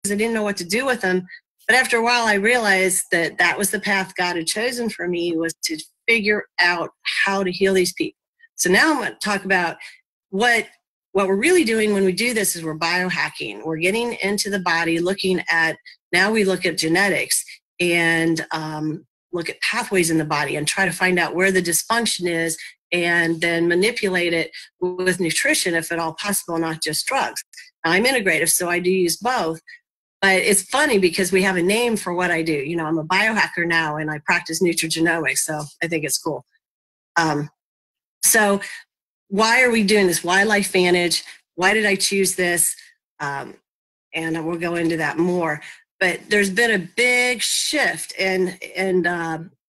I didn't know what to do with them. But after a while, I realized that that was the path God had chosen for me, was to figure out how to heal these people. So now I'm going to talk about what we're really doing when we do this is we're biohacking. We're getting into the body, now we look at genetics and look at pathways in the body and try to find out where the dysfunction is and then manipulate it with nutrition, if at all possible, not just drugs. Now, I'm integrative, so I do use both. But it's funny because we have a name for what I do. You know, I'm a biohacker now and I practice nutrigenomics, so I think it's cool. So why are we doing this? Why LifeVantage? Why did I choose this? And we'll go into that more. But there's been a big shift in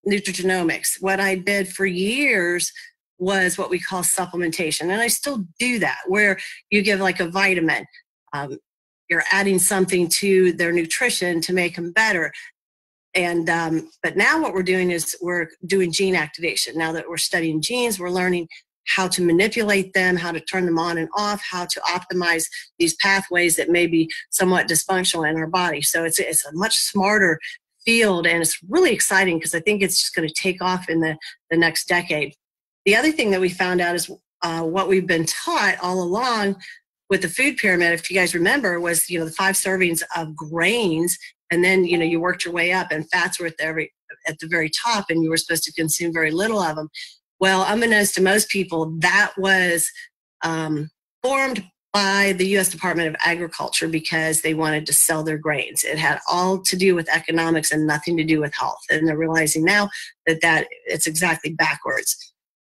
nutrigenomics. What I did for years was what we call supplementation. And I still do that, where you give like a vitamin. You're adding something to their nutrition to make them better. And but now what we're doing is we're doing gene activation. Now that we're studying genes, we're learning how to manipulate them, how to turn them on and off, how to optimize these pathways that may be somewhat dysfunctional in our body. So it's a much smarter field, and it's really exciting because I think it's just going to take off in the next decade. The other thing that we found out is what we've been taught all along with the food pyramid, if you guys remember, was, you know, the 5 servings of grains, and then, you know, you worked your way up, and fats were at the very top, and you were supposed to consume very little of them. Well, unbeknownst to most people, that was formed by the U.S. Department of Agriculture because they wanted to sell their grains. It had all to do with economics and nothing to do with health, and they're realizing now that it's exactly backwards.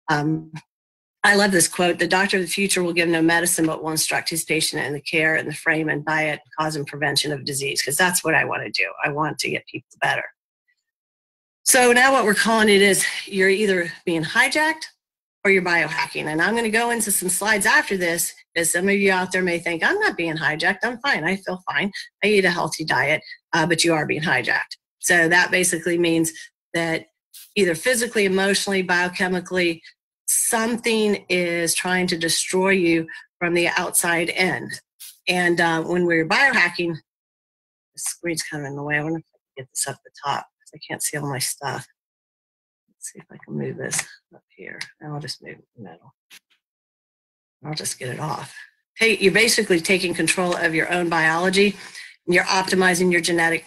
I love this quote: "The doctor of the future will give no medicine, but will instruct his patient in the care and the frame and diet, cause and prevention of disease," because that's what I want to do. I want to get people better. So now what we're calling it is you're either being hijacked or you're biohacking. And I'm going to go into some slides after this, because some of you out there may think, I'm not being hijacked. I'm fine. I feel fine. I eat a healthy diet, but you are being hijacked. So that basically means that either physically, emotionally, biochemically, something is trying to destroy you from the outside in. And when we're biohacking, the screen's kind of in the way. I wonder if I can get this up the top, because I can't see all my stuff. Let's see if I can move this up here. And I'll just move it in the middle. I'll just get it off. Hey, you're basically taking control of your own biology, and you're optimizing your genetic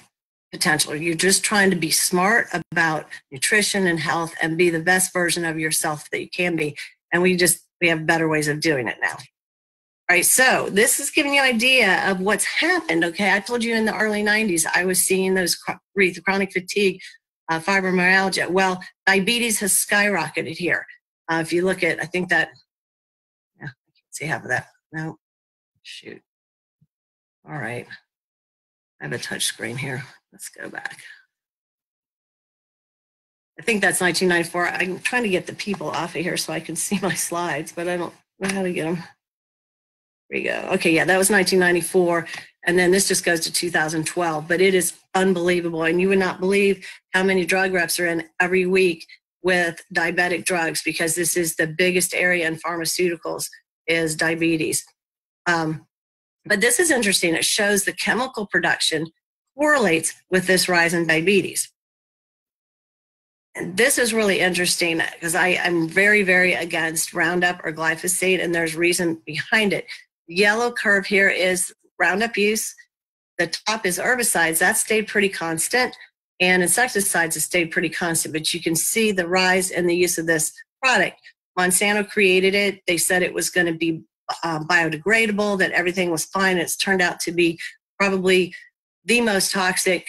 potential. You're just trying to be smart about nutrition and health and be the best version of yourself that you can be. And we have better ways of doing it now. All right, so this is giving you an idea of what's happened. Okay, I told you in the early 90s, I was seeing those chronic fatigue, fibromyalgia. Well, diabetes has skyrocketed here. If you look at, I think that, yeah, I can't see half of that. No, shoot. All right, I have a touch screen here. Let's go back. I think that's 1994. I'm trying to get the people off of here so I can see my slides, but I don't know how to get them. There we go. Okay, yeah, that was 1994. And then this just goes to 2012. But it is unbelievable. And you would not believe how many drug reps are in every week with diabetic drugs, because this is the biggest area in pharmaceuticals is diabetes. But this is interesting. It shows the chemical production correlates with this rise in diabetes. And this is really interesting because I'm very, very against Roundup or glyphosate, and there's reason behind it. The yellow curve here is Roundup use. The top is herbicides. That stayed pretty constant. And insecticides have stayed pretty constant, but you can see the rise in the use of this product. Monsanto created it. They said it was going to be biodegradable, that everything was fine. It's turned out to be probably the most toxic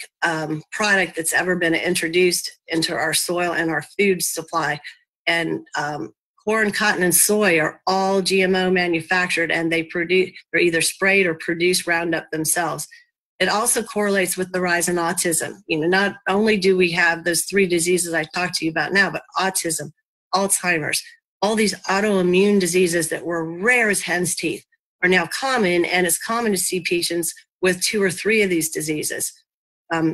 product that's ever been introduced into our soil and our food supply. And corn, cotton, and soy are all GMO manufactured, and they're either sprayed or produce Roundup themselves. It also correlates with the rise in autism. You know, not only do we have those 3 diseases I talked to you about now, but autism, Alzheimer's, all these autoimmune diseases that were rare as hen's teeth are now common, and it's common to see patients with 2 or 3 of these diseases.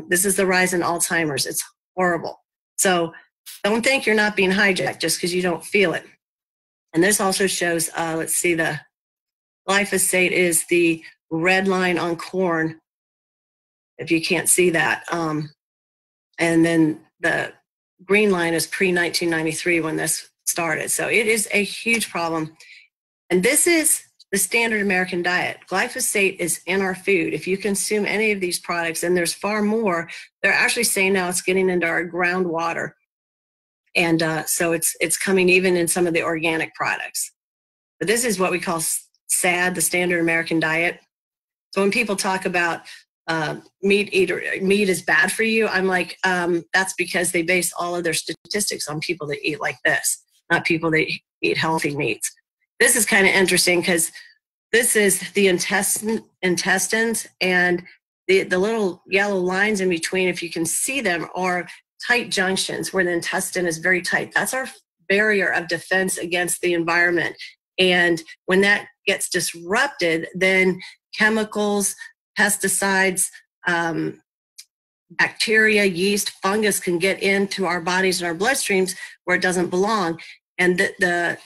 This is the rise in Alzheimer's. It's horrible. So don't think you're not being hijacked just because you don't feel it. And this also shows, let's see, the glyphosate is the red line on corn. if you can't see that. And then the green line is pre-1993 when this started. So it is a huge problem. And this is the standard American diet. Glyphosate is in our food. If you consume any of these products, and there's far more, they're actually saying now it's getting into our groundwater. And so it's coming even in some of the organic products. But this is what we call SAD, the standard American diet. So when people talk about meat is bad for you, I'm like, that's because they base all of their statistics on people that eat like this, not people that eat healthy meats. This is kind of interesting because this is the intestines, and the little yellow lines in between, if you can see them, are tight junctions where the intestine is very tight. That's our barrier of defense against the environment. And when that gets disrupted, then chemicals, pesticides, bacteria, yeast, fungus can get into our bodies and our bloodstreams where it doesn't belong. And the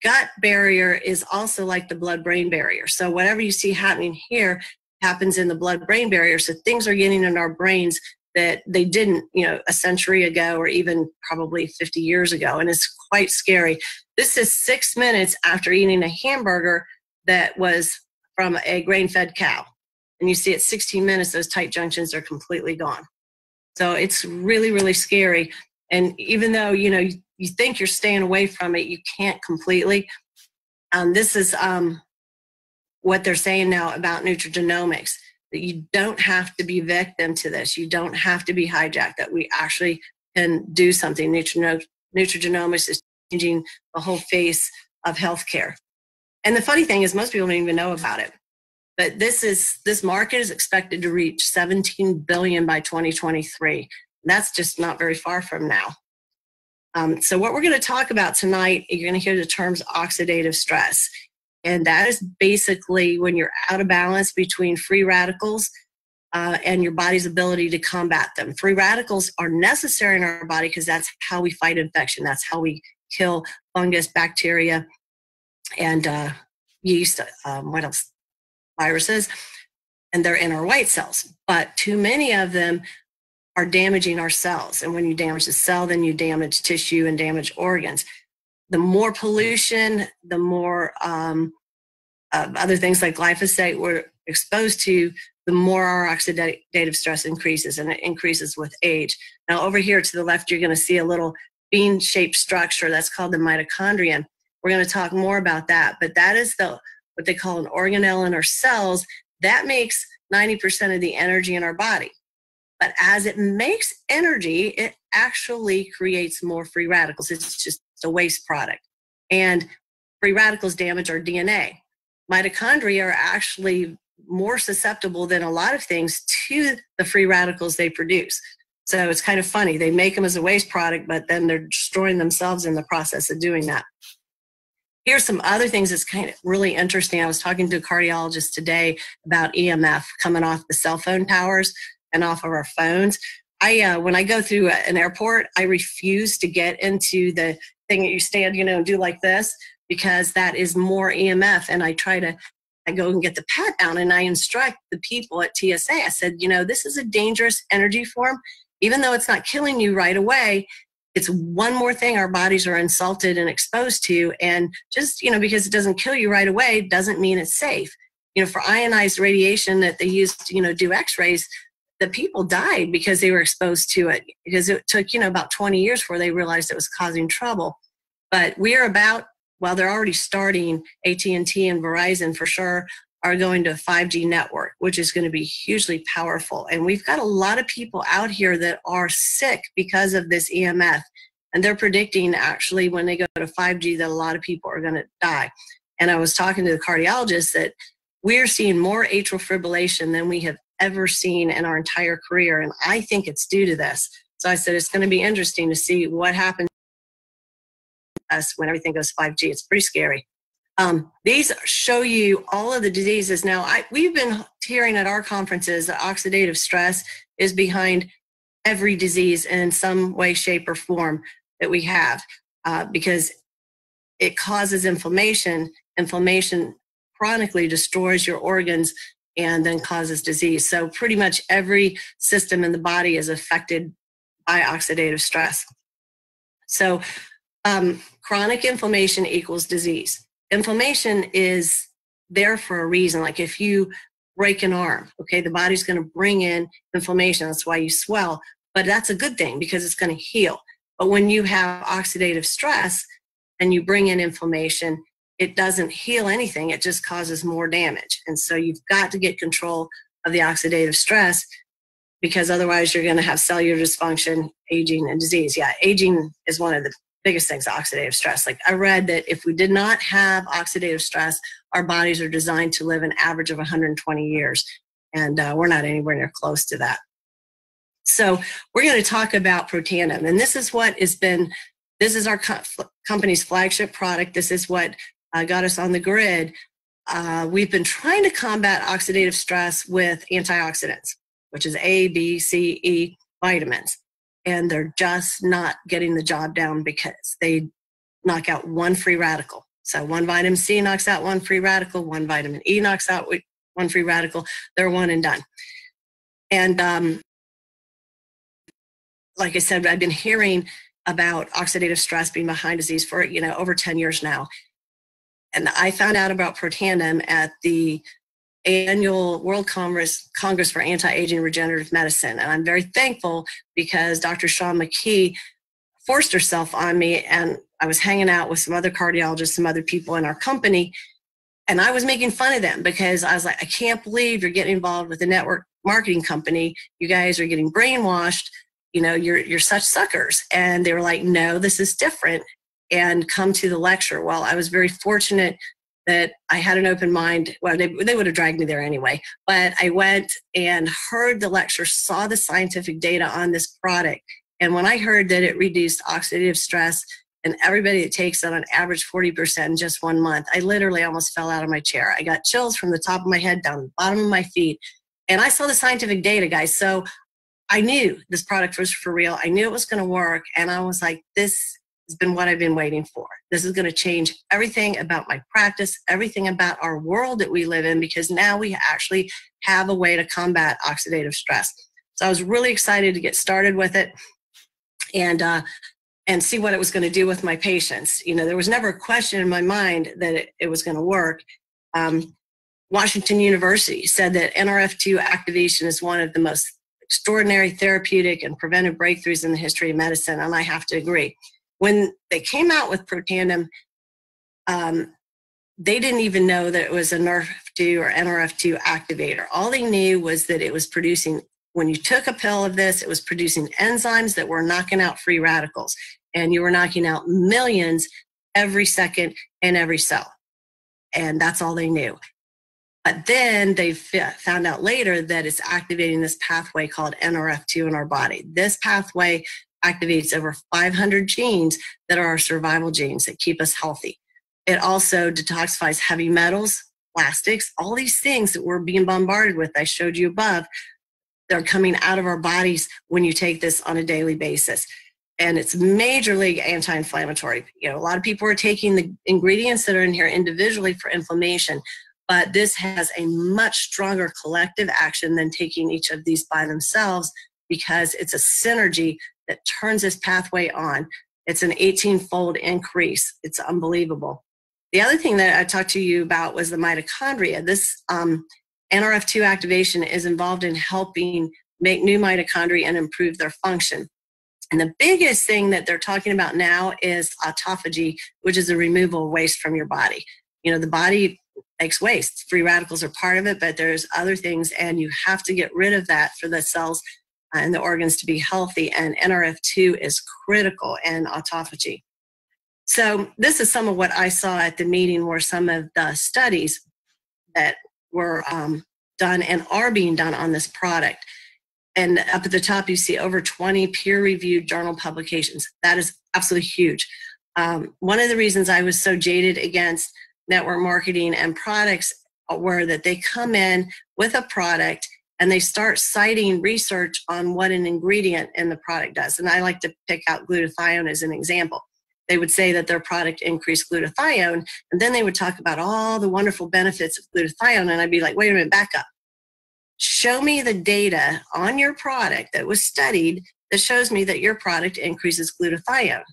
gut barrier is also like the blood-brain barrier. So whatever you see happening here happens in the blood-brain barrier. So things are getting in our brains that they didn't, a century ago or even probably 50 years ago. And it's quite scary. This is 6 minutes after eating a hamburger that was from a grain-fed cow. And you see at 16 minutes, those tight junctions are completely gone. So it's really, really scary. And even though, you think you're staying away from it, you can't completely. This is what they're saying now about nutrigenomics, that you don't have to be victim to this. You don't have to be hijacked, that we actually can do something. Nutrigenomics is changing the whole face of healthcare. And the funny thing is most people don't even know about it. But this market is expected to reach $17 billion by 2023. That's just not very far from now. So what we're going to talk about tonight, you're going to hear the terms oxidative stress. And that is basically when you're out of balance between free radicals and your body's ability to combat them. Free radicals are necessary in our body because that's how we fight infection. That's how we kill fungus, bacteria, and yeast, what else? Viruses, and they're in our white cells. But too many of them are damaging our cells. And when you damage the cell, then you damage tissue and damage organs. The more pollution, the more other things like glyphosate we're exposed to, the more our oxidative stress increases, and it increases with age. Now over here to the left, you're going to see a little bean-shaped structure that's called the mitochondrion. We're going to talk more about that, but that is what they call an organelle in our cells. That makes 90% of the energy in our body. But as it makes energy, it actually creates more free radicals. It's just a waste product. And free radicals damage our DNA. Mitochondria are actually more susceptible than a lot of things to the free radicals they produce. So it's kind of funny. They make them as a waste product, but then they're destroying themselves in the process of doing that. Here's some other things that's kind of really interesting. I was talking to a cardiologist today about EMF coming off the cell phone towers and off of our phones. When I go through an airport, I refuse to get into the thing that you stand, and do like this, because that is more EMF. And I go and get the pat down, and I instruct the people at TSA. I said, this is a dangerous energy form. Even though it's not killing you right away, it's one more thing our bodies are insulted and exposed to. And just, because it doesn't kill you right away doesn't mean it's safe. For ionized radiation that they used to, do x-rays, the people died because they were exposed to it, because it took, about 20 years before they realized it was causing trouble. But they're already starting. AT&T and Verizon for sure are going to a 5G network, which is going to be hugely powerful. And we've got a lot of people out here that are sick because of this EMF. And they're predicting actually when they go to 5G that a lot of people are going to die. And I was talking to the cardiologist that we're seeing more atrial fibrillation than we have ever seen in our entire career. And I think it's due to this. So I said, it's going to be interesting to see what happens to us when everything goes 5G. It's pretty scary. These show you all of the diseases. Now, we've been hearing at our conferences that oxidative stress is behind every disease in some way, shape, or form that we have, because it causes inflammation. Inflammation chronically destroys your organs and then causes disease. So pretty much every system in the body is affected by oxidative stress. So chronic inflammation equals disease. Inflammation is there for a reason. Like if you break an arm, okay, the body's going to bring in inflammation. That's why you swell. But that's a good thing because it's going to heal. But when you have oxidative stress and you bring in inflammation, it doesn't heal anything. It just causes more damage. And so you've got to get control of the oxidative stress, because otherwise you're going to have cellular dysfunction, aging, and disease. Yeah, aging is one of the biggest things, oxidative stress. Like I read that if we did not have oxidative stress, our bodies are designed to live an average of 120 years. And we're not anywhere near close to that. So we're going to talk about Protandim. And this is what has been, this is our company's flagship product. This is what got us on the grid. We've been trying to combat oxidative stress with antioxidants, which is A, B, C, E vitamins. And they're just not getting the job down because they knock out one free radical. So one vitamin C knocks out one free radical, one vitamin E knocks out one free radical. They're one and done. And like I said, I've been hearing about oxidative stress being behind disease for, over 10 years now. And I found out about Protandim at the annual World Congress for Anti-Aging Regenerative Medicine. And I'm very thankful because Dr. Shawn McKee forced herself on me, and I was hanging out with some other cardiologists, some other people in our company, and I was making fun of them because I was like, I can't believe you're getting involved with a network marketing company. You guys are getting brainwashed. You're such suckers. And they were like, no, this is different, and come to the lecture. Well, I was very fortunate that I had an open mind. Well, they would have dragged me there anyway, but I went and heard the lecture, saw the scientific data on this product. And when I heard that it reduced oxidative stress and everybody that takes it on average 40% in just 1 month, I literally almost fell out of my chair. I got chills from the top of my head down the bottom of my feet. And I saw the scientific data, guys. So I knew this product was for real. I knew it was going to work. And I was like, this has been what I've been waiting for. This is going to change everything about my practice, everything about our world that we live in, because now we actually have a way to combat oxidative stress. So I was really excited to get started with it and see what it was going to do with my patients. There was never a question in my mind that it was going to work. Washington University said that NRF2 activation is one of the most extraordinary therapeutic and preventive breakthroughs in the history of medicine, and I have to agree. When they came out with Protandim, they didn't even know that it was a NRF2 or NRF2 activator. All they knew was that it was producing, when you took a pill of this, it was producing enzymes that were knocking out free radicals. And you were knocking out millions every second in every cell. And that's all they knew. But then they found out later that it's activating this pathway called NRF2 in our body. This pathway activates over 500 genes that are our survival genes that keep us healthy. It also detoxifies heavy metals, plastics, all these things that we're being bombarded with. I showed you above. They're coming out of our bodies when you take this on a daily basis. And it's majorly anti-inflammatory. A lot of people are taking the ingredients that are in here individually for inflammation, but this has a much stronger collective action than taking each of these by themselves, because it's a synergy that turns this pathway on. It's an 18-fold increase. It's unbelievable. The other thing that I talked to you about was the mitochondria. This NRF2 activation is involved in helping make new mitochondria and improve their function. And the biggest thing that they're talking about now is autophagy, which is the removal of waste from your body. The body makes waste. Free radicals are part of it, but there's other things, and you have to get rid of that for the cells and the organs to be healthy. And NRF2 is critical in autophagy. So this is some of what I saw at the meeting, were some of the studies that were done and are being done on this product. And up at the top, you see over 20 peer-reviewed journal publications. That is absolutely huge. One of the reasons I was so jaded against network marketing and products were that they come in with a product and they start citing research on what an ingredient in the product does. And I like to pick out glutathione as an example. They would say that their product increased glutathione, and then they would talk about all the wonderful benefits of glutathione, and I'd be like, wait a minute, back up. show me the data on your product that was studied that shows me that your product increases glutathione.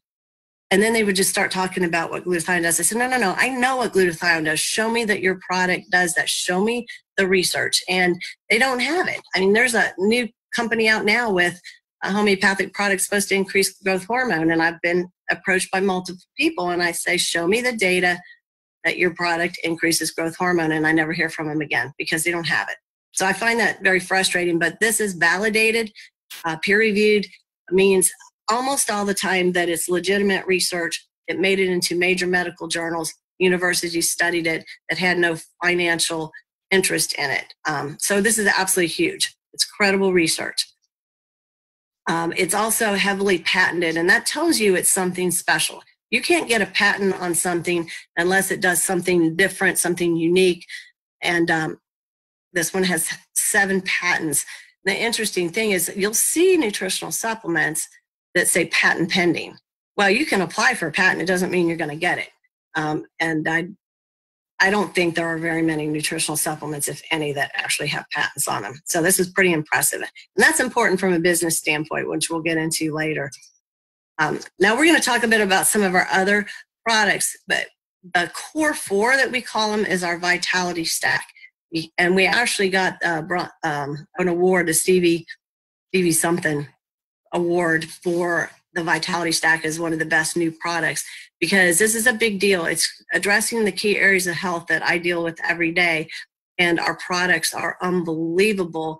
And then they would just start talking about what glutathione does. I said, no, I know what glutathione does. Show me that your product does that. Show me the research. And they don't have it. I mean, there's a new company out now with a homeopathic product supposed to increase growth hormone. And I've been approached by multiple people and I say, show me the data that your product increases growth hormone. And I never hear from them again because they don't have it. So I find that very frustrating, but this is validated, peer-reviewed, means almost all the time that it's legitimate research. It made it into major medical journals. Universities studied it that had no financial interest in it. So this is absolutely huge. It's credible research. It's also heavily patented, and that tells you it's something special. You can't get a patent on something unless it does something different, something unique. And this one has 7 patents. The interesting thing is you'll see nutritional supplements that say patent pending. Well, you can apply for a patent. It doesn't mean you're going to get it. And I don't think there are very many nutritional supplements, if any, that actually have patents on them. So this is pretty impressive. And that's important from a business standpoint, which we'll get into later. Now we're going to talk a bit about some of our other products, but the core 4 that we call them is our Vitality Stack. And we actually got an award, a Stevie something award for the Vitality Stack as one of the best new products, because this is a big deal. It's addressing the key areas of health that I deal with every day, and our products are unbelievable.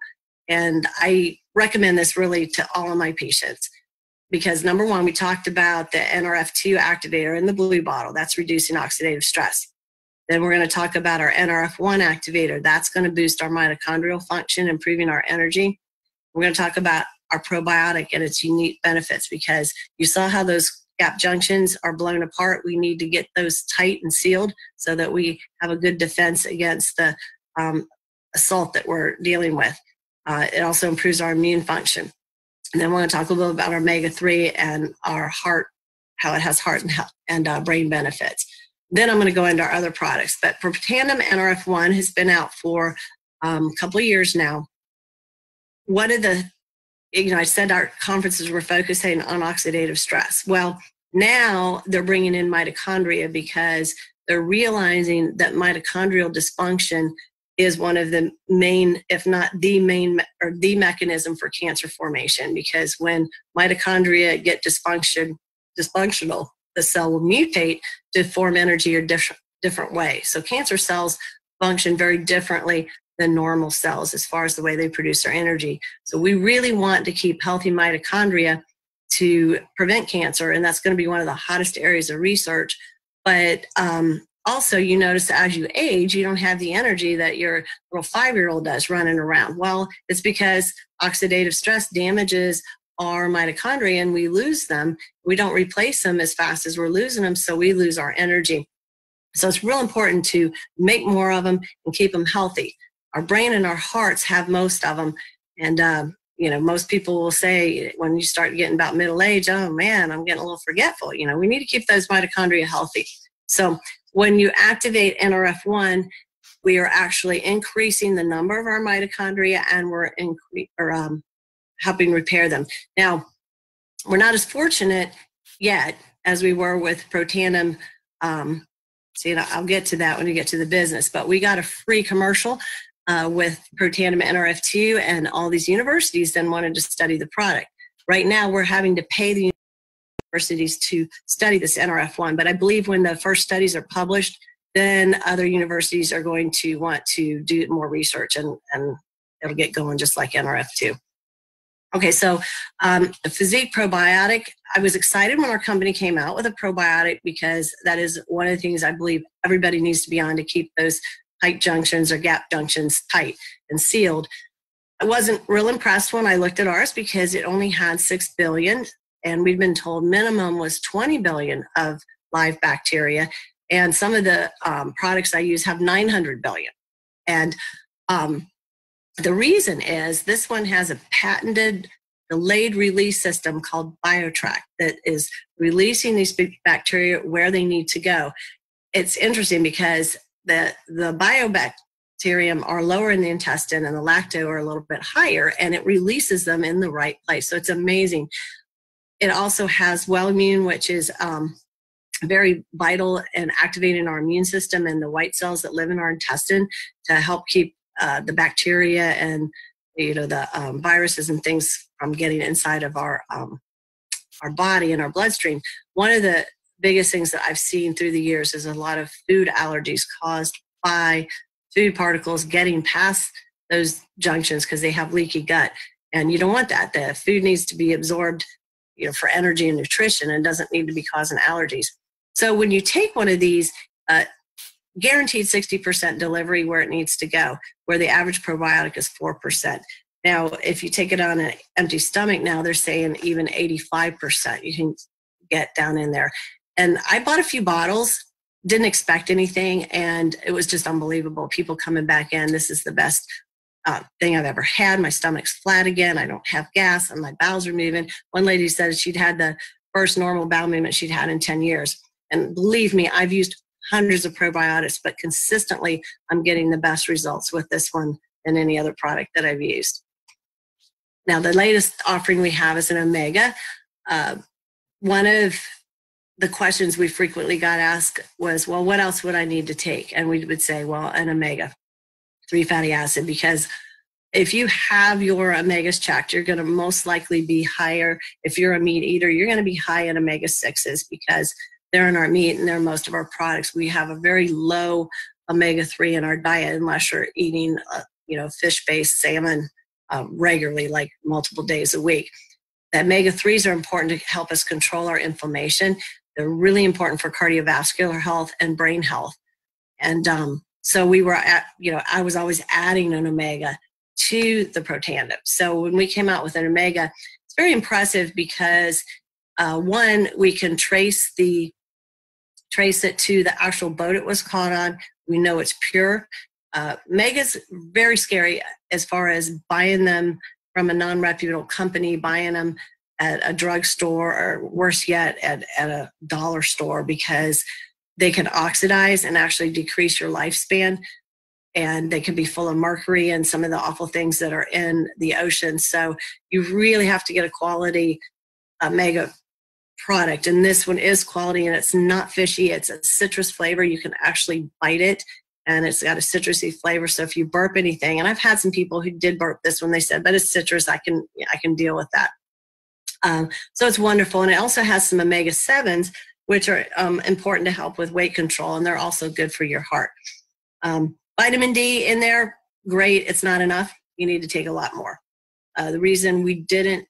And I recommend this really to all of my patients because, number one, we talked about the NRF2 activator in the blue bottle. That's reducing oxidative stress. Then we're going to talk about our NRF1 activator. That's going to boost our mitochondrial function, improving our energy. We're going to talk about our probiotic and its unique benefits, because you saw how those gap junctions are blown apart. We need to get those tight and sealed so that we have a good defense against the assault that we're dealing with. It also improves our immune function. And then we're going to talk a little about our omega-3 and our heart, how it has heart and brain benefits. Then I'm going to go into our other products. But Protandim NRF1 has been out for a couple of years now. What are the, I said our conferences were focusing on oxidative stress. Well, now they're bringing in mitochondria because they're realizing that mitochondrial dysfunction is one of the main, if not the main, or the mechanism for cancer formation. Because when mitochondria get dysfunctional, the cell will mutate to form energy or different way. So cancer cells function very differently than normal cells as far as the way they produce their energy. So we really want to keep healthy mitochondria to prevent cancer, and that's going to be one of the hottest areas of research. But also, you notice as you age, you don't have the energy that your little 5-year-old does running around. Well, it's because oxidative stress damages our mitochondria and we lose them. We don't replace them as fast as we're losing them, so we lose our energy. So it's real important to make more of them and keep them healthy. Our brain and our hearts have most of them. And, most people will say when you start getting about middle age, oh man, I'm getting a little forgetful. We need to keep those mitochondria healthy. So when you activate NRF1, we are actually increasing the number of our mitochondria and we're helping repair them. Now, we're not as fortunate yet as we were with Protandim. I'll get to that when we get to the business, but we got a free commercial with Protandim NRF2, and all these universities then wanted to study the product. Right now, we're having to pay the universities to study this NRF1, but I believe when the first studies are published, then other universities are going to want to do more research, and it'll get going just like NRF2. Okay, so the Physique probiotic, I was excited when our company came out with a probiotic because that is one of the things I believe everybody needs to be on to keep those tight junctions or gap junctions tight and sealed. I wasn't real impressed when I looked at ours because it only had 6 billion, and we'd been told minimum was 20 billion of live bacteria. And some of the products I use have 900 billion. And the reason is this one has a patented delayed release system called BioTrack that is releasing these bacteria where they need to go. It's interesting because the lactobacterium are lower in the intestine and the lacto are a little bit higher, and it releases them in the right place. So it's amazing. It also has Wellmune, which is very vital in activating our immune system and the white cells that live in our intestine to help keep the bacteria and the viruses and things from getting inside of our body and our bloodstream. One of the biggest things that I've seen through the years is a lot of food allergies caused by food particles getting past those junctions because they have leaky gut. And you don't want that. The food needs to be absorbed, for energy and nutrition, and doesn't need to be causing allergies. So when you take one of these, guaranteed 60% delivery where it needs to go, where the average probiotic is 4%. Now, if you take it on an empty stomach now, they're saying even 85% you can get down in there. And I bought a few bottles, didn't expect anything, and it was just unbelievable. People coming back in, this is the best thing I've ever had. My stomach's flat again. I don't have gas and my bowels are moving. One lady said she'd had the first normal bowel movement she'd had in 10 years. And believe me, I've used hundreds of probiotics, but consistently I'm getting the best results with this one than any other product that I've used. Now, the latest offering we have is an omega. One of the questions we frequently got asked was, well, what else would I need to take? And we would say, well, an omega-3 fatty acid, because if you have your omegas checked, you're going to most likely be higher. If you're a meat eater, you're going to be high in omega-6s because they're in our meat and they're in most of our products. We have a very low omega-3 in our diet unless you're eating, fish-based salmon regularly, like multiple days a week. The omega-3s are important to help us control our inflammation. They're really important for cardiovascular health and brain health. And so we were I was always adding an omega to the Protandim. So when we came out with an omega, it's very impressive because one, we can trace it to the actual boat it was caught on. We know it's pure. Omega's very scary as far as buying them from a non-reputable company, buying them at a drugstore, or worse yet, at a dollar store, because they can oxidize and actually decrease your lifespan. And they can be full of mercury and some of the awful things that are in the ocean. So you really have to get a quality omega product. And this one is quality, and it's not fishy. It's a citrus flavor. You can actually bite it, and it's got a citrusy flavor. So if you burp anything, and I've had some people who did burp this one, they said, but it's citrus. I can deal with that. So it's wonderful. And it also has some omega-7s, which are important to help with weight control, and they're also good for your heart. Vitamin D in there, great. It's not enough. You need to take a lot more. The reason we didn't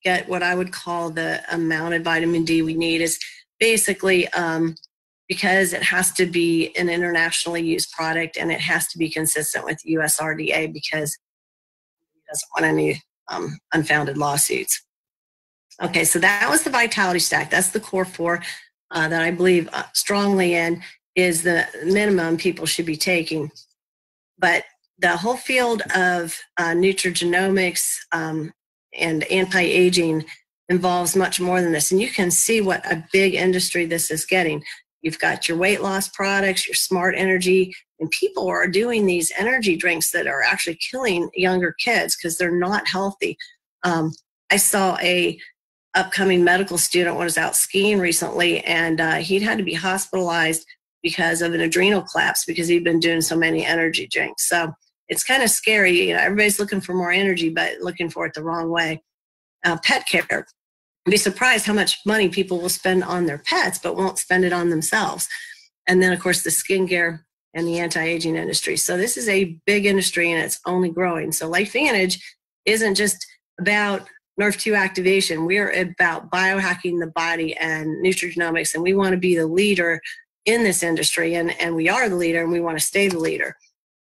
get what I would call the amount of vitamin D we need is basically because it has to be an internationally used product, and it has to be consistent with USRDA because it doesn't want any unfounded lawsuits. Okay, so that was the Vitality Stack. That's the core four that I believe strongly in is the minimum people should be taking. But the whole field of nutrigenomics and anti-aging involves much more than this. And you can see what a big industry this is getting. You've got your weight loss products, your smart energy, and people are doing these energy drinks that are actually killing younger kids because they're not healthy. I saw a upcoming medical student was out skiing recently, and he'd had to be hospitalized because of an adrenal collapse because he'd been doing so many energy drinks. So it's kind of scary. Everybody's looking for more energy, but looking for it the wrong way. Pet care. You'd be surprised how much money people will spend on their pets, but won't spend it on themselves. And then, of course, the skincare and the anti-aging industry. So this is a big industry, and it's only growing. So LifeVantage isn't just about NRF2 activation. We're about biohacking the body and nutrigenomics, and we want to be the leader in this industry, and we are the leader, and we want to stay the leader.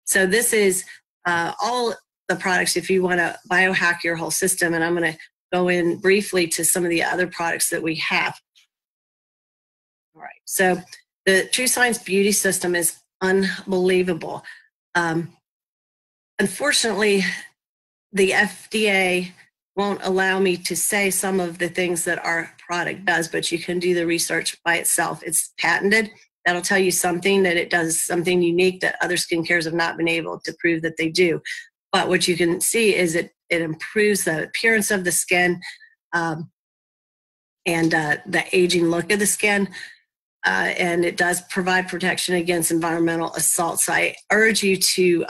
So this is all the products if you want to biohack your whole system, and I'm going to go in briefly to some of the other products that we have. All right, so the True Science Beauty System is unbelievable. Unfortunately, the FDA won't allow me to say some of the things that our product does, but you can do the research by itself. It's patented. That'll tell you something, that it does something unique that other skincares have not been able to prove that they do. But what you can see is it improves the appearance of the skin, and the aging look of the skin. And it does provide protection against environmental assault. So I urge you to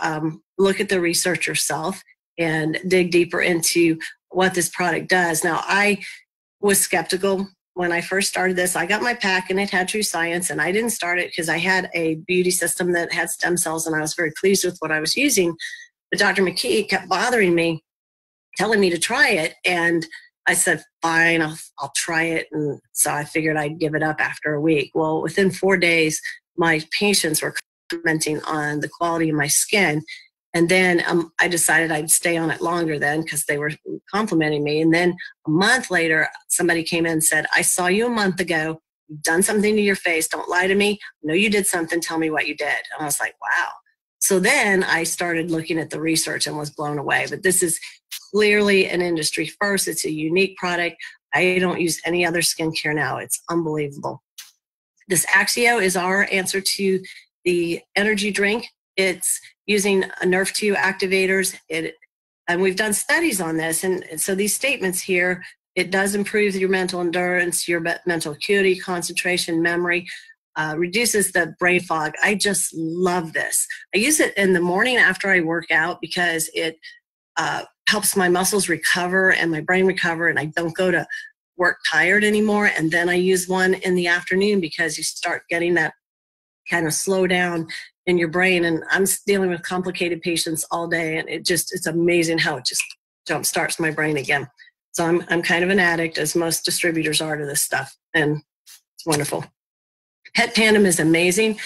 look at the research yourself and dig deeper into what this product does. Now, I was skeptical when I first started this. I got my pack and it had True Science, and I didn't start it because I had a beauty system that had stem cells and I was very pleased with what I was using. But Dr. McKee kept bothering me, telling me to try it. And I said, fine, I'll try it. And so I figured I'd give it up after a week. Well, within 4 days, my patients were commenting on the quality of my skin. And then I decided I'd stay on it longer then because they were complimenting me. And then a month later, somebody came in and said, I saw you a month ago. You've done something to your face. Don't lie to me. I know you did something. Tell me what you did. And I was like, wow. So then I started looking at the research and was blown away. But this is clearly an industry first. It's a unique product. I don't use any other skincare now. It's unbelievable. This Axio is our answer to the energy drink. It's using a Nerf2 activators. And we've done studies on this. And so these statements here, it does improve your mental endurance, your mental acuity, concentration, memory, reduces the brain fog. I just love this. I use it in the morning after I work out because it helps my muscles recover and my brain recover, and I don't go to work tired anymore. And then I use one in the afternoon because you start getting that kind of slow down in your brain. And I'm dealing with complicated patients all day, and it's amazing how it just jump starts my brain again. So I'm kind of an addict, as most distributors are, to this stuff, and it's wonderful. Pet Tandem is amazing.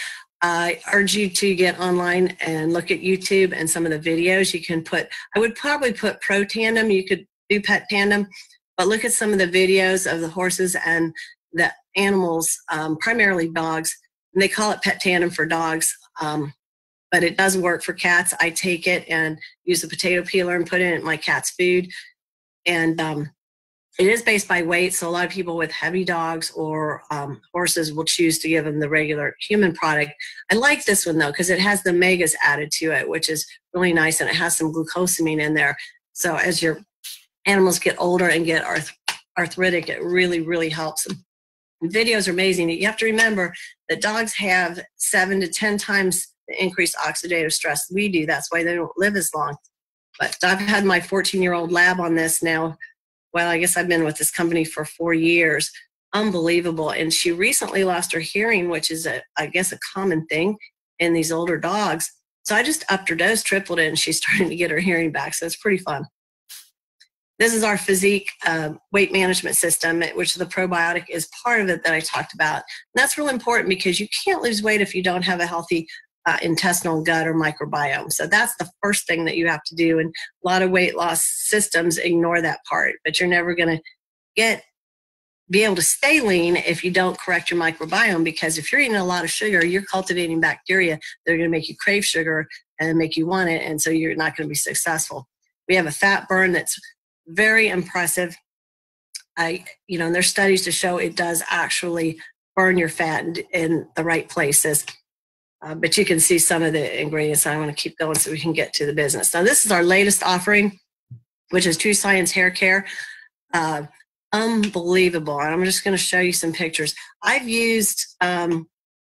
I urge you to get online and look at YouTube and some of the videos you can put. I would probably put Pro Tandem. You could do Pet Tandem, but look at some of the videos of the horses and the animals, primarily dogs. And they call it Pet Tandem for dogs, but it does work for cats. I take it and use a potato peeler and put it in my cat's food. And it is based by weight, so a lot of people with heavy dogs or horses will choose to give them the regular human product. I like this one, though, because it has the omegas added to it, which is really nice, and it has some glucosamine in there. So as your animals get older and get arthritic, it really, really helps them. The videos are amazing. You have to remember that dogs have 7 to 10 times the increased oxidative stress we do. That's why they don't live as long. But I've had my 14-year-old lab on this now. Well, I guess I've been with this company for 4 years. Unbelievable. And she recently lost her hearing, which is, I guess, a common thing in these older dogs. So I just upped her dose, tripled it, and she's starting to get her hearing back. So it's pretty fun. This is our physique weight management system, which the probiotic is part of it that I talked about. And that's real important because you can't lose weight if you don't have a healthy intestinal gut or microbiome. So that's the first thing that you have to do. And a lot of weight loss systems ignore that part, but you're never going to be able to stay lean if you don't correct your microbiome, because if you're eating a lot of sugar, you're cultivating bacteria that are going to make you crave sugar and make you want it. And so you're not going to be successful. We have a fat burn that's very impressive. And there's studies to show it does actually burn your fat in the right places. But you can see some of the ingredients. I want to keep going so we can get to the business. Now, this is our latest offering, which is True Science Hair Care. Unbelievable. And I'm just going to show you some pictures. I've used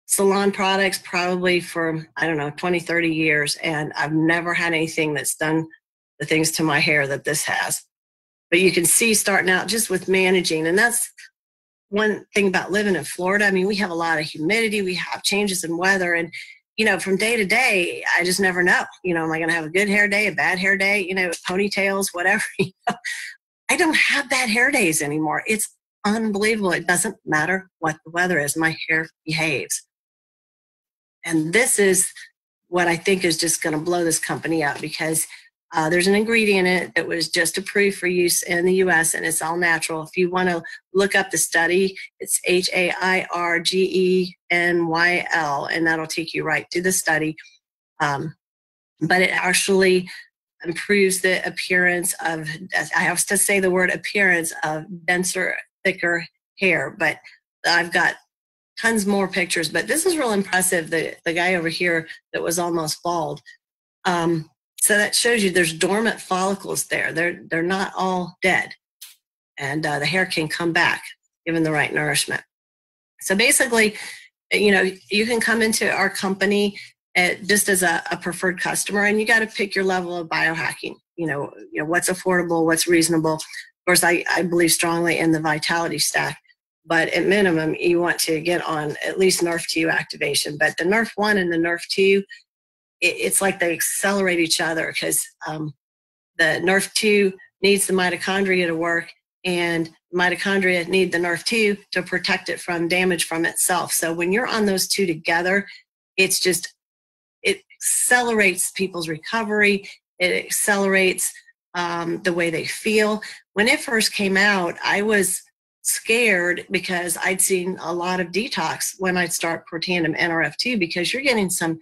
salon products probably for, 20, 30 years, and I've never had anything that's done the things to my hair that this has. But you can see starting out just with managing, and that's one thing about living in Florida. I mean, we have a lot of humidity. We have changes in weather. And, from day to day, I just never know. Am I going to have a good hair day, a bad hair day, ponytails, whatever. I don't have bad hair days anymore. It's unbelievable. It doesn't matter what the weather is. My hair behaves. And this is what I think is just going to blow this company up, because there's an ingredient in it that was just approved for use in the U.S., and it's all natural. If you want to look up the study, it's HAIRGENYL, and that'll take you right to the study. But it actually improves the appearance of, I have to say the word appearance, of denser, thicker hair. But I've got tons more pictures, but this is real impressive. The guy over here that was almost bald. So that shows you there's dormant follicles there. They're not all dead, and the hair can come back given the right nourishment. So basically, you can come into our company just as a preferred customer, and you got to pick your level of biohacking. What's affordable, what's reasonable. Of course, I believe strongly in the Vitality stack, but at minimum, you want to get on at least NRF2 activation. But the NRF1 and the NRF2, it's like they accelerate each other, because the NRF2 needs the mitochondria to work, and mitochondria need the NRF2 to protect it from damage from itself. So when you're on those two together, it accelerates people's recovery. It accelerates the way they feel. When it first came out, I was scared because I'd seen a lot of detox when I'd start Protandim NRF2, because you're getting some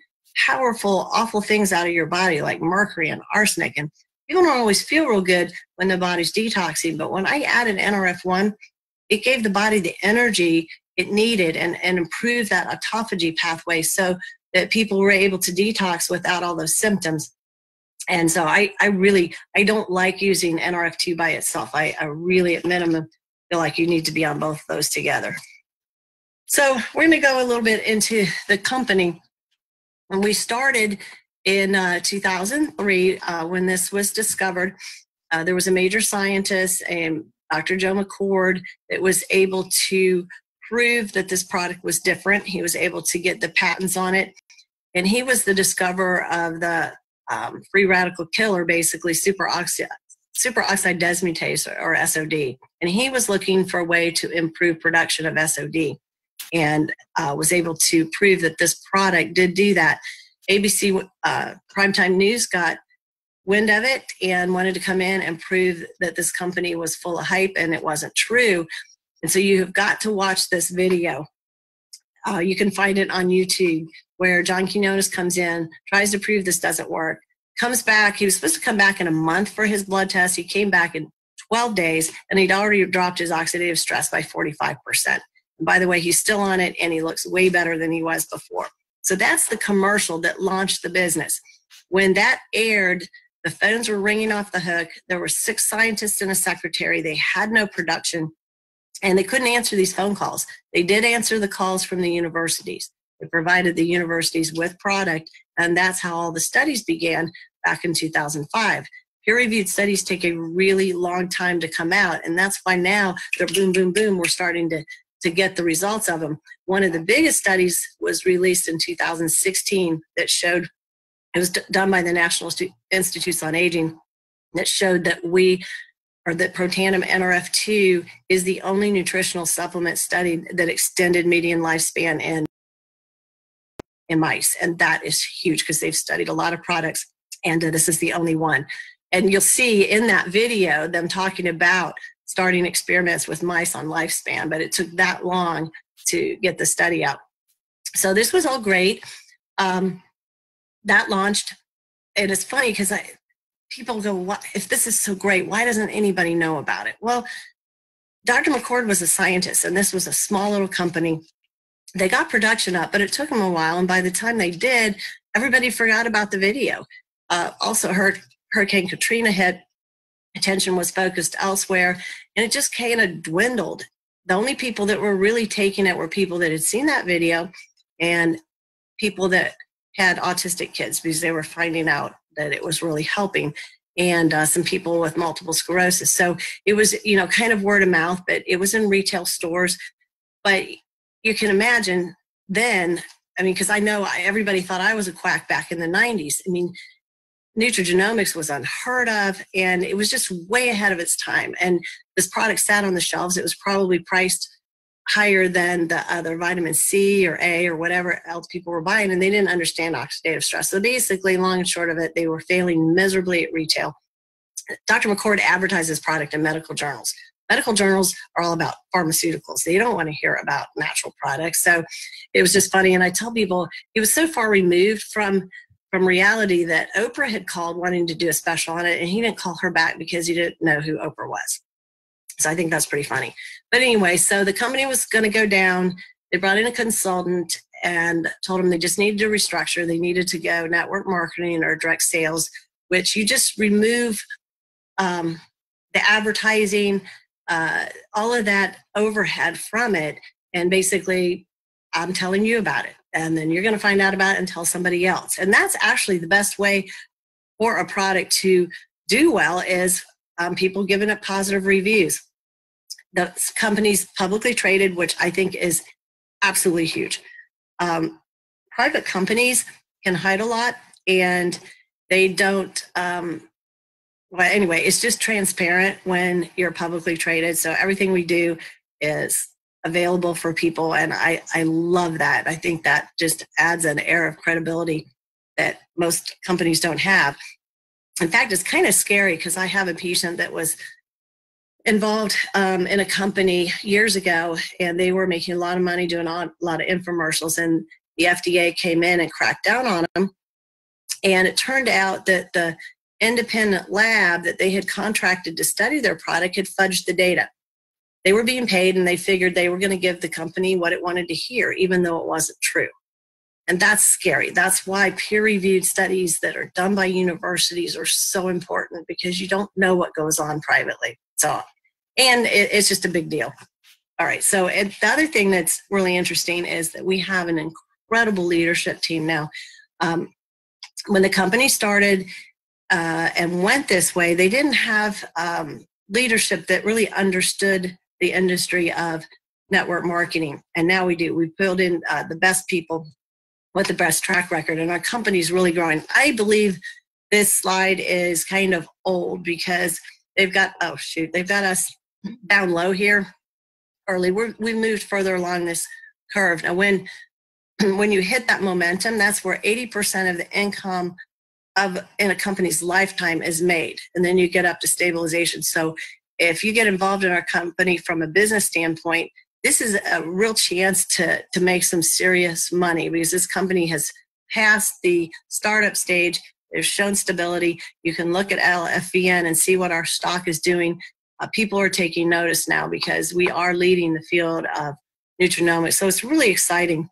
powerful, awful things out of your body like mercury and arsenic, and people don't always feel real good when the body's detoxing. But when I added NRF1, it gave the body the energy it needed and improved that autophagy pathway so that people were able to detox without all those symptoms. And so I don't like using NRF2 by itself. I really, at minimum, feel like you need to be on both of those together. So we're going to go a little bit into the company. When we started in 2003, when this was discovered, there was a major scientist, Dr. Joe McCord, that was able to prove that this product was different. He was able to get the patents on it. And he was the discoverer of the free radical killer, basically superoxide dismutase, or SOD. And he was looking for a way to improve production of SOD, and was able to prove that this product did do that. ABC Primetime News got wind of it and wanted to come in and prove that this company was full of hype, and it wasn't true. And so you have got to watch this video. You can find it on YouTube, where John Quinones comes in, tries to prove this doesn't work, comes back. He was supposed to come back in a month for his blood test. He came back in 12 days, and he'd already dropped his oxidative stress by 45%. And by the way, he's still on it, and he looks way better than he was before. So that's the commercial that launched the business. When that aired, the phones were ringing off the hook. There were 6 scientists and a secretary. They had no production, and they couldn't answer these phone calls. They did answer the calls from the universities. They provided the universities with product, and that's how all the studies began back in 2005. Peer-reviewed studies take a really long time to come out, and that's why now they're boom, boom, boom. We're starting to get the results of them. One of the biggest studies was released in 2016 that showed, it was done by the National Institutes on Aging, that showed that that Protandim NRF2 is the only nutritional supplement study that extended median lifespan in mice. And that is huge, because they've studied a lot of products, and this is the only one. And you'll see in that video them talking about starting experiments with mice on lifespan, but it took that long to get the study out. So this was all great. That launched, and it's funny because people go, "What if this is so great? Why doesn't anybody know about it?" Well, Dr. McCord was a scientist, and this was a small little company. They got production up, but it took them a while, and by the time they did, everybody forgot about the video. Also, Hurricane Katrina hit. Attention was focused elsewhere, and it just kind of dwindled. The only people that were really taking it were people that had seen that video, and people that had autistic kids, because they were finding out that it was really helping, and some people with multiple sclerosis. So it was, kind of word of mouth, but it was in retail stores. But you can imagine then, because I know everybody thought I was a quack back in the 90s. Nutrigenomics was unheard of, and it was just way ahead of its time. And this product sat on the shelves. It was probably priced higher than the other vitamin C or A or whatever else people were buying, and they didn't understand oxidative stress. So basically, long and short of it, they were failing miserably at retail. Dr. McCord advertised this product in medical journals. Medical journals are all about pharmaceuticals. They don't want to hear about natural products. So it was just funny. And I tell people, it was so far removed from reality that Oprah had called wanting to do a special on it, and he didn't call her back because he didn't know who Oprah was. So I think that's pretty funny. But anyway, so the company was going to go down. They brought in a consultant and told them they just needed to restructure. They needed to go network marketing or direct sales, which you just remove the advertising, all of that overhead from it. And basically, I'm telling you about it. And then you're going to find out about it and tell somebody else. And that's actually the best way for a product to do well is people giving it positive reviews. The company's publicly traded, which I think is absolutely huge. Private companies can hide a lot, and they don't. Well, anyway, it's just transparent when you're publicly traded. So everything we do is available for people, and I love that. I think that just adds an air of credibility that most companies don't have. In fact, it's kind of scary because I have a patient that was involved in a company years ago, and they were making a lot of money doing a lot of infomercials, and the FDA came in and cracked down on them. And it turned out that the independent lab that they had contracted to study their product had fudged the data. They were being paid, and they figured they were going to give the company what it wanted to hear, even though it wasn't true. And that's scary. That's why peer-reviewed studies that are done by universities are so important, because you don't know what goes on privately. So, and it's just a big deal. All right. So the other thing that's really interesting is that we have an incredible leadership team now. When the company started and went this way, they didn't have leadership that really understood the industry of network marketing. And now we do. We've built in the best people with the best track record, and our company's really growing. I believe this slide is kind of old because they've got, they've got us down low here early. We've moved further along this curve. Now, when you hit that momentum, that's where 80% of the income in a company's lifetime is made. And then you get up to stabilization. So if you get involved in our company from a business standpoint, this is a real chance to make some serious money, because this company has passed the startup stage. They've shown stability. You can look at LFVN and see what our stock is doing. People are taking notice now because we are leading the field of nutrigenomics. So it's really exciting,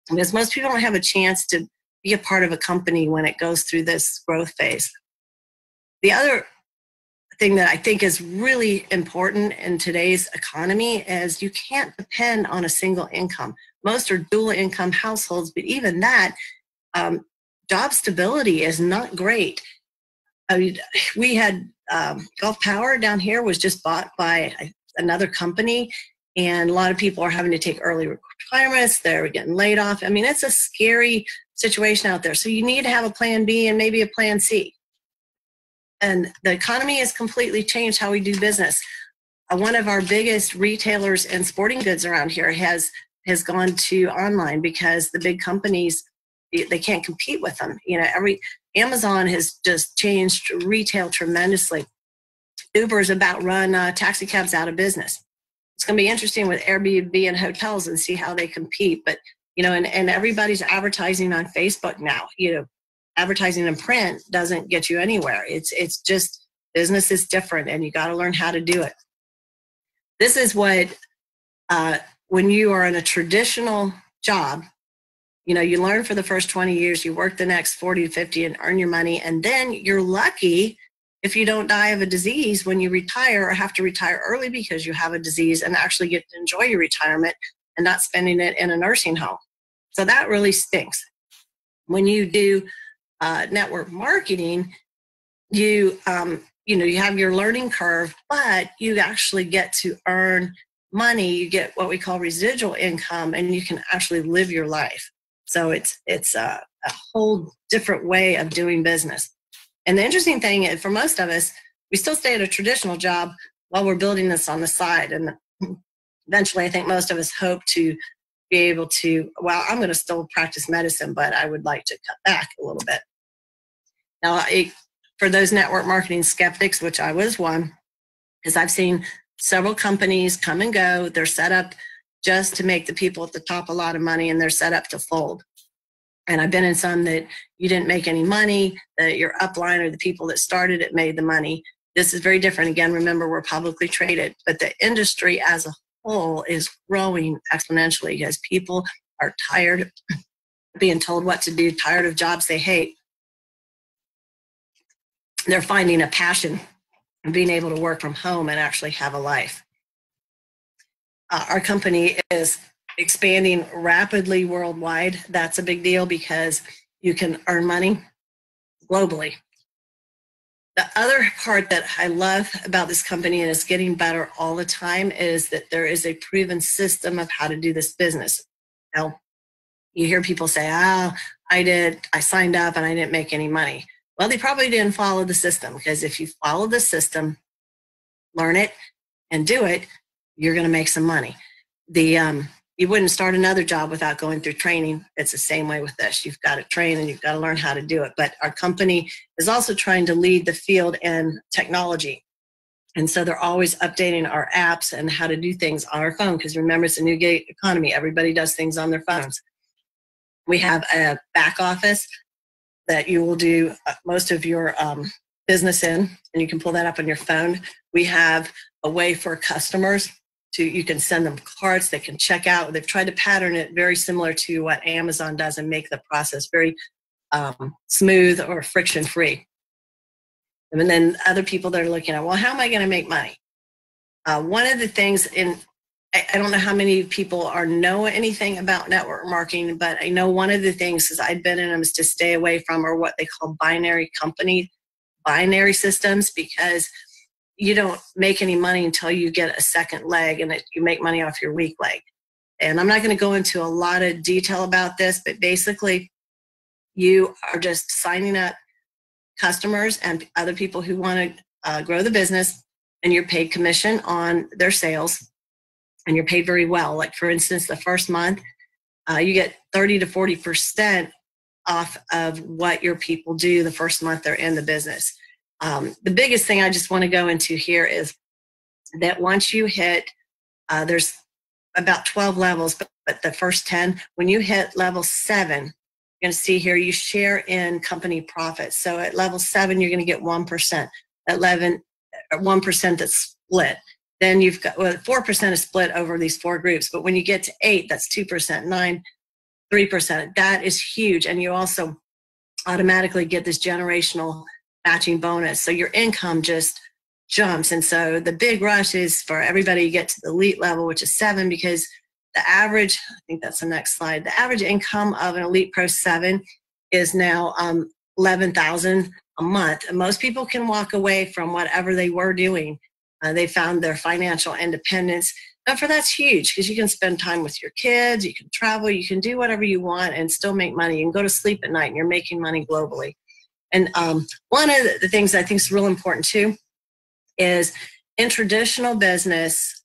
because most people don't have a chance to be a part of a company when it goes through this growth phase. The other thing that I think is really important in today's economy is you can't depend on a single income. Most are dual income households, but even that, job stability is not great. I mean, we had Gulf Power down here was just bought by another company, and a lot of people are having to take early retirements. They're getting laid off. I mean, it's a scary situation out there. So you need to have a plan B and maybe a plan C. And the economy has completely changed how we do business. One of our biggest retailers in sporting goods around here has gone to online because the big companies, they can't compete with them. You know, Amazon has just changed retail tremendously. Uber's about run taxi cabs out of business. It's going to be interesting with Airbnb and hotels and see how they compete. But, you know, and everybody's advertising on Facebook now. You know, advertising in print doesn't get you anywhere. It's just, business is different, and you got to learn how to do it. This is what, when you are in a traditional job, you know, you learn for the first 20 years, you work the next 40 to 50 and earn your money. And then you're lucky if you don't die of a disease when you retire, or have to retire early because you have a disease, and actually get to enjoy your retirement and not spending it in a nursing home. So that really stinks. When you do network marketing, you have your learning curve, but you actually get to earn money. You get what we call residual income, and you can actually live your life. So it's a whole different way of doing business. And the interesting thing is, for most of us, we still stay at a traditional job while we're building this on the side. And eventually, I think most of us hope to be able to, well, I'm going to still practice medicine, but I would like to cut back a little bit. Now, for those network marketing skeptics, which I was one, because I've seen several companies come and go. They're set up just to make the people at the top a lot of money, and they're set up to fold. And I've been in some that you didn't make any money, that your upline or the people that started it made the money. This is very different. Again, remember, we're publicly traded, but the industry as a whole is growing exponentially because people are tired of being told what to do, tired of jobs they hate. They're finding a passion in being able to work from home and actually have a life. Our company is expanding rapidly worldwide. That's a big deal because you can earn money globally. The other part that I love about this company, and it's getting better all the time, is that there is a proven system of how to do this business. Now, you hear people say, I signed up and I didn't make any money. Well, they probably didn't follow the system, because if you follow the system, learn it, and do it, you're going to make some money. You wouldn't start another job without going through training. It's the same way with this. You've got to train and you've got to learn how to do it. But our company is also trying to lead the field in technology. And so they're always updating our apps and how to do things on our phone, because remember, it's a new gig economy. Everybody does things on their phones. We have a back office that you will do most of your business in, and you can pull that up on your phone. We have a way for customers you can send them cards they can check out. They've tried to pattern it very similar to what Amazon does and make the process very smooth or friction-free. And then other people that are looking at, well, how am I going to make money? One of the things I don't know how many people know anything about network marketing, but I know one of the things is I've been in them is to stay away from are what they call binary systems, because you don't make any money until you get a second leg, and you make money off your weak leg. And I'm not going to go into a lot of detail about this, but basically you are just signing up customers and other people who want to grow the business, and you're paid commission on their sales, and you're paid very well. Like, for instance, the first month, you get 30 to 40% off of what your people do the first month they're in the business. The biggest thing I just want to go into here is that once you hit, there's about 12 levels, but the first 10, when you hit level 7, you're going to see here, you share in company profits. So at level 7, you're going to get 1%. At 1% that's split. Then you've got 4% is split over these 4 groups. But when you get to 8, that's 2%, 9, 3%. That is huge. And you also automatically get this generational matching bonus. So your income just jumps. And so the big rush is for everybody to get to the elite level, which is 7, because the average, I think that's the next slide, the average income of an Elite Pro 7 is now $11,000 a month. And most people can walk away from whatever they were doing. They found their financial independence. And for that's huge, because you can spend time with your kids, you can travel, you can do whatever you want and still make money. You can go to sleep at night and you're making money globally. And one of the things I think is real important too is in traditional business,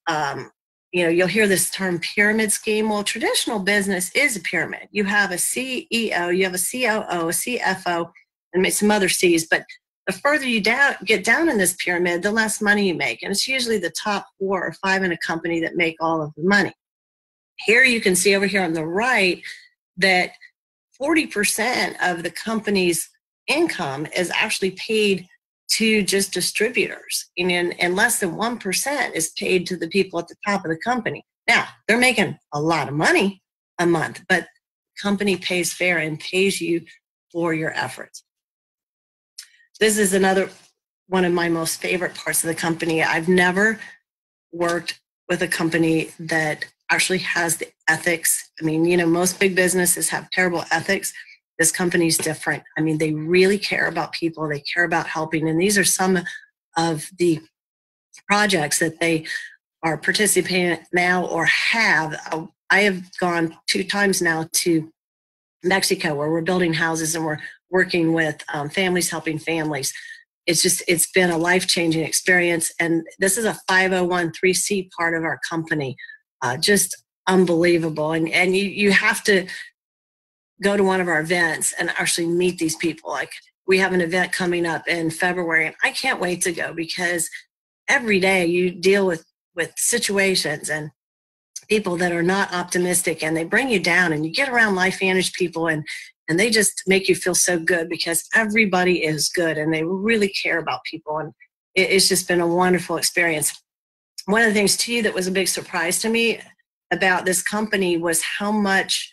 you'll hear this term pyramid scheme. Well, traditional business is a pyramid. You have a CEO, you have a COO, a CFO, and some other C's. But the further you get down in this pyramid, the less money you make. And it's usually the top 4 or 5 in a company that make all of the money. Here you can see over here on the right that 40% of the company's income is actually paid to just distributors, and less than 1% is paid to the people at the top of the company. Now, they're making a lot of money a month, but the company pays fair and pays you for your efforts. This is another one of my most favorite parts of the company. I've never worked with a company that actually has the ethics. I mean, most big businesses have terrible ethics. This company's different. I mean, they really care about people. They care about helping. And these are some of the projects that they are participating in now or have. I have gone 2 times now to Mexico, where we're building houses and we're working with families, helping families. It's been a life-changing experience. And this is a 501(c) part of our company. Just unbelievable. And you have to go to one of our events and actually meet these people. Like, we have an event coming up in February, and I can't wait to go, because every day you deal with situations and people that are not optimistic, and they bring you down, and you get around LifeVantage people and they just make you feel so good, because everybody is good and they really care about people. And it's just been a wonderful experience. one of the things too that was a big surprise to me about this company was how much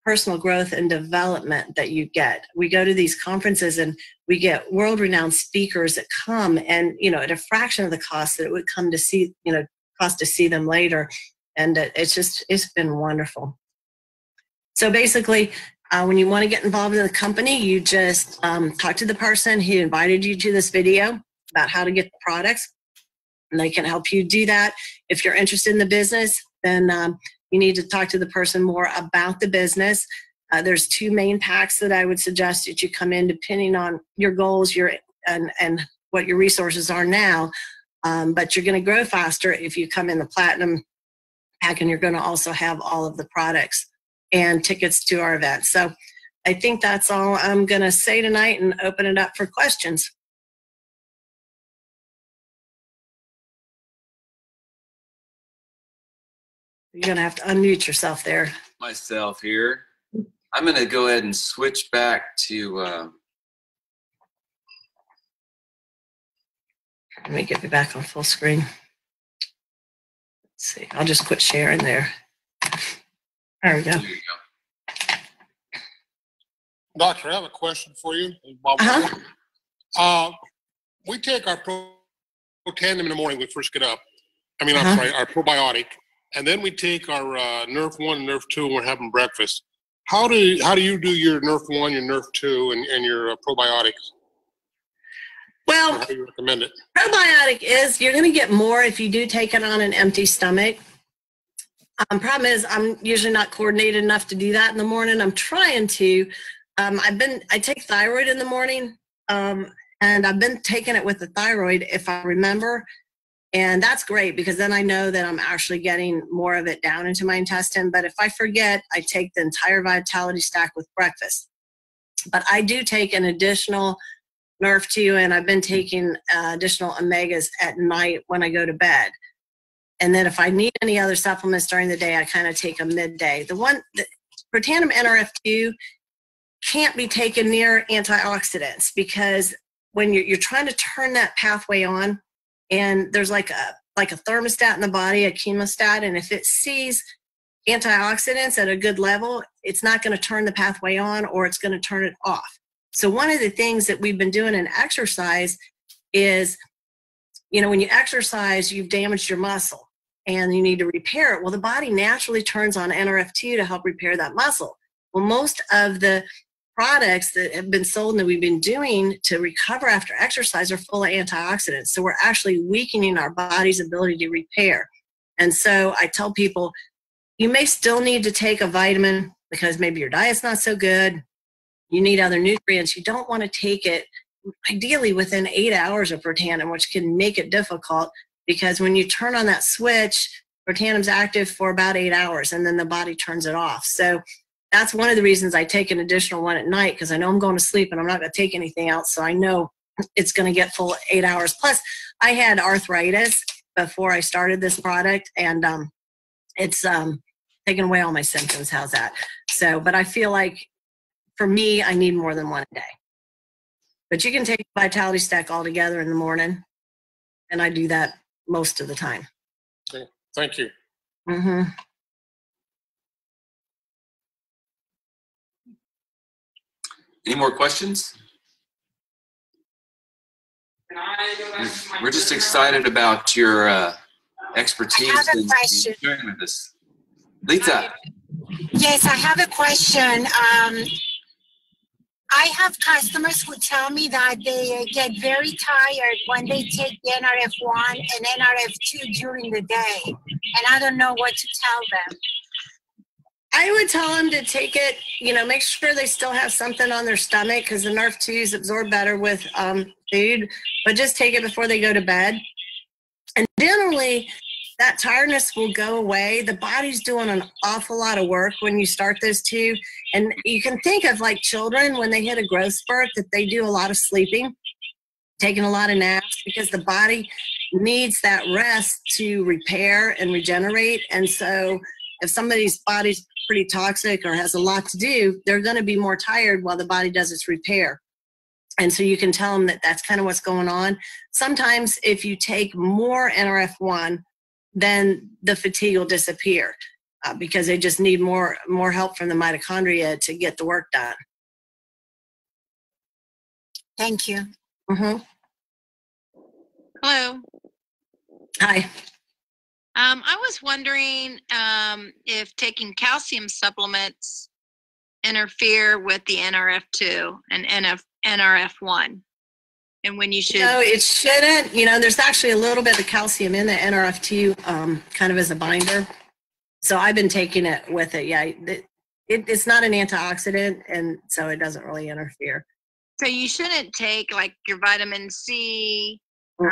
personal growth and development that you get. We go to these conferences and we get world-renowned speakers that come, and at a fraction of the cost that it would come to see, cost to see them later. And it's been wonderful. So basically, when you want to get involved in the company, you just talk to the person who invited you to this video about how to get the products, and they can help you do that. If you're interested in the business, then you need to talk to the person more about the business. There's 2 main packs that I would suggest that you come in, depending on your goals, and what your resources are now. But you're going to grow faster if you come in the platinum pack, and you're going to also have all of the products and tickets to our event. So I think that's all I'm going to say tonight, and open it up for questions. You're going to have to unmute yourself there. Myself here. I'm going to go ahead and switch back to... Let me get me back on full screen. Let's see. I'll just quit sharing there. There we go. There you go. Doctor, I have a question for you. We take our Protandim in the morning when we first get up. I'm sorry, our probiotic. And then we take our Nerf 1 and Nerf 2 when we're having breakfast. How do you do your Nerf 1, your Nerf 2, and your probiotics? Well, how do you recommend it? Probiotic is, you're going to get more if you do take it on an empty stomach. Problem is, I'm usually not coordinated enough to do that in the morning. I'm trying to. I take thyroid in the morning, and I've been taking it with the thyroid, if I remember. And that's great, because then I know that I'm actually getting more of it down into my intestine. But if I forget, I take the entire Vitality stack with breakfast. But I do take an additional Nerf 2, and I've been taking additional omegas at night when I go to bed. And then if I need any other supplements during the day, I kind of take them midday. The Protandim NRF2 can't be taken near antioxidants, because when you're trying to turn that pathway on, and there's like a thermostat in the body, a chemostat, and if it sees antioxidants at a good level, it's not going to turn the pathway on, or it's going to turn it off. So one of the things that we've been doing in exercise is, when you exercise, you've damaged your muscle and you need to repair it. Well, the body naturally turns on NRF2 to help repair that muscle. Well, most of the products that have been sold and that we've been doing to recover after exercise are full of antioxidants. So we're actually weakening our body's ability to repair. And so I tell people, you may still need to take a vitamin because maybe your diet's not so good. You need other nutrients. You don't want to take it ideally within 8 hours of Protandim, which can make it difficult, because when you turn on that switch, Protandim's active for about 8 hours, and then the body turns it off. So that's one of the reasons I take an additional one at night, because I know I'm going to sleep and I'm not going to take anything else. So I know it's going to get full 8 hours. Plus, I had arthritis before I started this product, and it's taken away all my symptoms. How's that? So, but I feel like for me, I need more than one a day. But you can take Vitality Stack all together in the morning, and I do that most of the time. Okay. Thank you. Mm-hmm. Any more questions? We're just excited about your expertise in sharing with us. Lita. Yes, I have a question. I have customers who tell me that they get very tired when they take the NRF1 and NRF2 during the day, and I don't know what to tell them. I would tell them to take it, make sure they still have something on their stomach, because the Nerf 2s absorb better with food, but just take it before they go to bed. And generally, that tiredness will go away. The body's doing an awful lot of work when you start those two. And you can think of like children when they hit a growth spurt, that they do a lot of sleeping, taking a lot of naps, because the body needs that rest to repair and regenerate. And so if somebody's body's pretty toxic or has a lot to do, they're going to be more tired while the body does its repair. And so you can tell them that that's kind of what's going on. Sometimes if you take more NRF1, then the fatigue will disappear because they just need more help from the mitochondria to get the work done. Thank you. Mm-hmm. Hello. Hi. I was wondering if taking calcium supplements interfere with the NRF2 and NRF1, and when you should. No, it shouldn't. There's actually a little bit of calcium in the NRF2 kind of as a binder. So I've been taking it with it. Yeah, it's not an antioxidant, and so it doesn't really interfere. So you shouldn't take like your vitamin C, or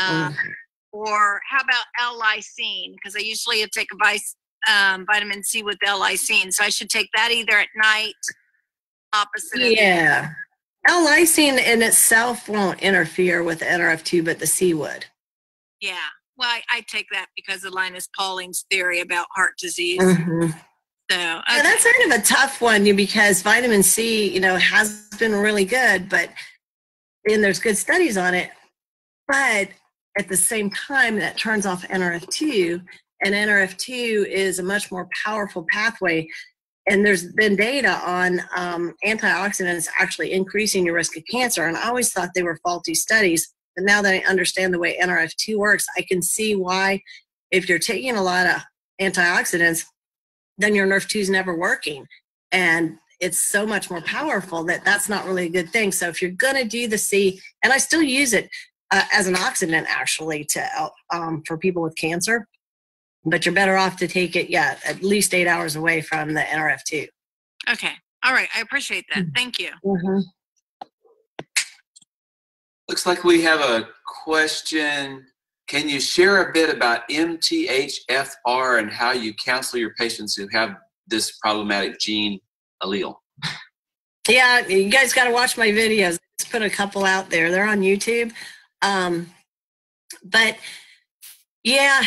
how about L-lysine? Because I usually take a vitamin C with L-lysine. So I should take that either at night, opposite of. Yeah. L-lysine in itself won't interfere with the NRF2, but the C would. Yeah. Well, I take that because of Linus Pauling's theory about heart disease. Mm-hmm. So yeah, that's kind of a tough one because vitamin C, has been really good, and there's good studies on it. But at the same time, that turns off NRF2, and NRF2 is a much more powerful pathway. And there's been data on antioxidants actually increasing your risk of cancer. And I always thought they were faulty studies. But now that I understand the way NRF2 works, I can see why if you're taking a lot of antioxidants, then your NRF2 is never working. And it's so much more powerful that that's not really a good thing. So if you're going to do the C, and I still use it as an oxidant actually for people with cancer, but you're better off to take it, at least 8 hours away from the NRF2. Okay. All right. I appreciate that. Thank you. Mm-hmm. Looks like we have a question. Can you share a bit about MTHFR and how you counsel your patients who have this problematic gene allele? Yeah, you guys got to watch my videos. Let's put a couple out there. They're on YouTube. But yeah,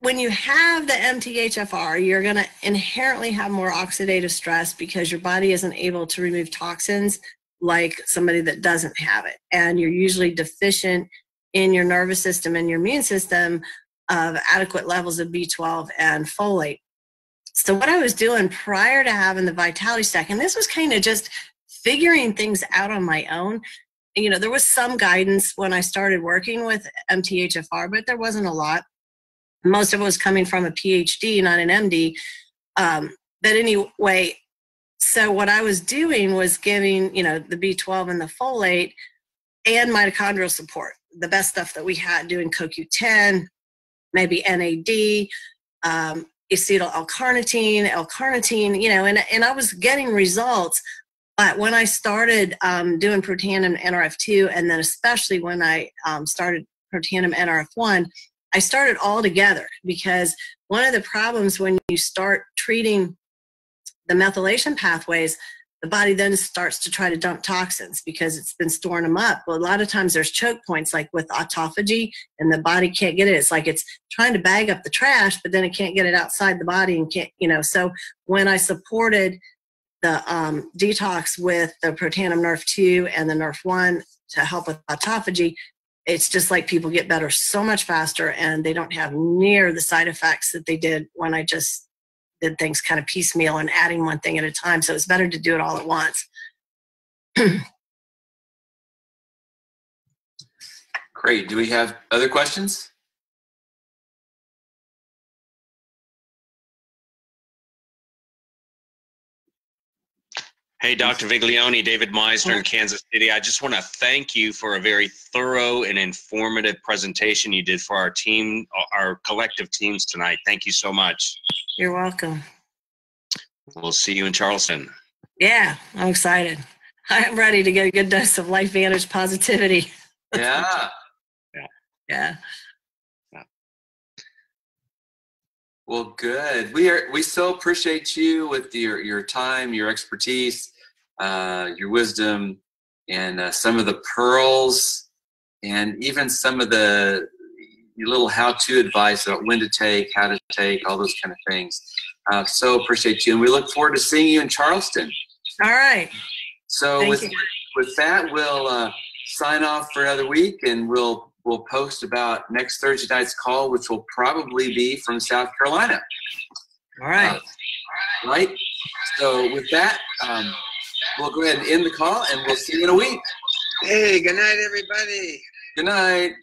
when you have the MTHFR, you're going to inherently have more oxidative stress because your body isn't able to remove toxins like somebody that doesn't have it. And you're usually deficient in your nervous system and your immune system of adequate levels of B12 and folate. So what I was doing prior to having the Vitality Stack, and this was kind of just figuring things out on my own. There was some guidance when I started working with MTHFR, but there wasn't a lot. Most of it was coming from a PhD, not an MD. But anyway, so what I was doing was giving, the B12 and the folate and mitochondrial support, the best stuff that we had, doing CoQ10, maybe NAD, acetyl L-carnitine, and I was getting results. But when I started doing Protandim NRF2, and then especially when I started Protandim NRF1, I started all together because one of the problems when you start treating the methylation pathways, the body then starts to try to dump toxins because it's been storing them up. Well, a lot of times there's choke points like with autophagy and the body can't get it. It's like it's trying to bag up the trash, but then it can't get it outside the body and can't, So when I supported the detox with the Protandim NRF2 and the NRF1 to help with autophagy, it's just like people get better so much faster and they don't have near the side effects that they did when I just did things kind of piecemeal and adding one thing at a time. So it's better to do it all at once. Great. Do we have other questions? Hey, Dr. Viglione, David Meisner in Kansas City. I just want to thank you for a very thorough and informative presentation you did for our team, our collective teams tonight. Thank you so much. You're welcome. We'll see you in Charleston. Yeah, I'm excited. I'm ready to get a good dose of LifeVantage positivity. Yeah. Yeah. Well, good. We so appreciate you with your time, your expertise, your wisdom, and some of the pearls, and even some of the little how-to advice about when to take, how to take, all those kind of things. So appreciate you, and we look forward to seeing you in Charleston. All right. So with that, we'll sign off for another week, and we'll we'll post about next Thursday night's call, which will probably be from South Carolina. All right. Right? So with that, we'll go ahead and end the call, and we'll see you in a week. Hey, good night, everybody. Good night.